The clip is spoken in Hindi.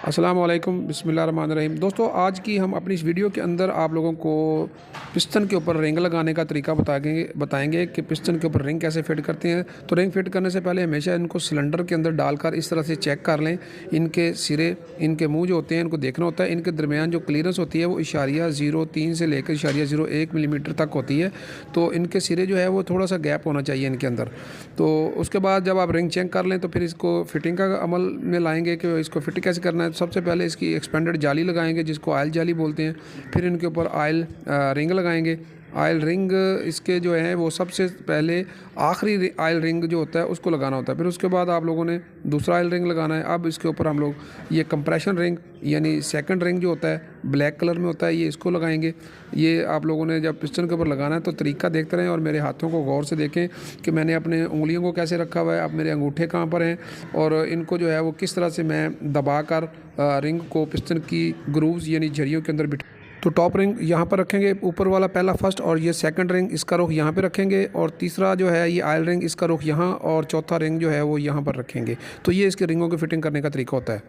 अस्सलाम वालेकुम बिस्मिल्लाहिर्रहमानिर्रहीम। दोस्तों, आज की हम अपनी इस वीडियो के अंदर आप लोगों को पिस्टन के ऊपर रिंग लगाने का तरीका बताएंगे कि पिस्टन के ऊपर रिंग कैसे फिट करते हैं। तो रिंग फिट करने से पहले हमेशा इनको सिलेंडर के अंदर डालकर इस तरह से चेक कर लें। इनके सिरे, इनके मुंह जो होते हैं, इनको देखना होता है। इनके दरमियान जो क्लीयरेंस होती है वो *03 से लेकर *01 मिलीमीटर तक होती है। तो इनके सिरे जो है वो थोड़ा सा गैप होना चाहिए इनके अंदर। तो उसके बाद जब आप रिंग चेक कर लें तो फिर इसको फिटिंग का अमल में लाएंगे कि इसको फिट कैसे करना है। सबसे पहले इसकी एक्सपेंडेड जाली लगाएंगे जिसको ऑयल जाली बोलते हैं। फिर इनके ऊपर ऑयल रिंग लगाएंगे। ऑयल रिंग इसके जो है वो सबसे पहले आखिरी ऑयल रिंग जो होता है उसको लगाना होता है। फिर उसके बाद आप लोगों ने दूसरा ऑयल रिंग लगाना है। अब इसके ऊपर हम लोग ये कंप्रेशन रिंग यानी सेकंड रिंग जो होता है ब्लैक कलर में होता है, ये इसको लगाएंगे। ये आप लोगों ने जब पिस्टन के ऊपर लगाना है तो तरीका देखते रहें और मेरे हाथों को गौर से देखें कि मैंने अपने उंगलियों को कैसे रखा हुआ है, अब मेरे अंगूठे कहाँ पर हैं और इनको जो है वो किस तरह से मैं दबाकर रिंग को पिस्टन की ग्रूव्स यानी झरियों के अंदर बिठा। तो टॉप रिंग यहाँ पर रखेंगे, ऊपर वाला पहला फर्स्ट, और ये सेकंड रिंग इसका रुख यहाँ पे रखेंगे, और तीसरा जो है ये ऑयल रिंग इसका रुख यहाँ, और चौथा रिंग जो है वो यहाँ पर रखेंगे। तो ये इसके रिंगों की फिटिंग करने का तरीका होता है।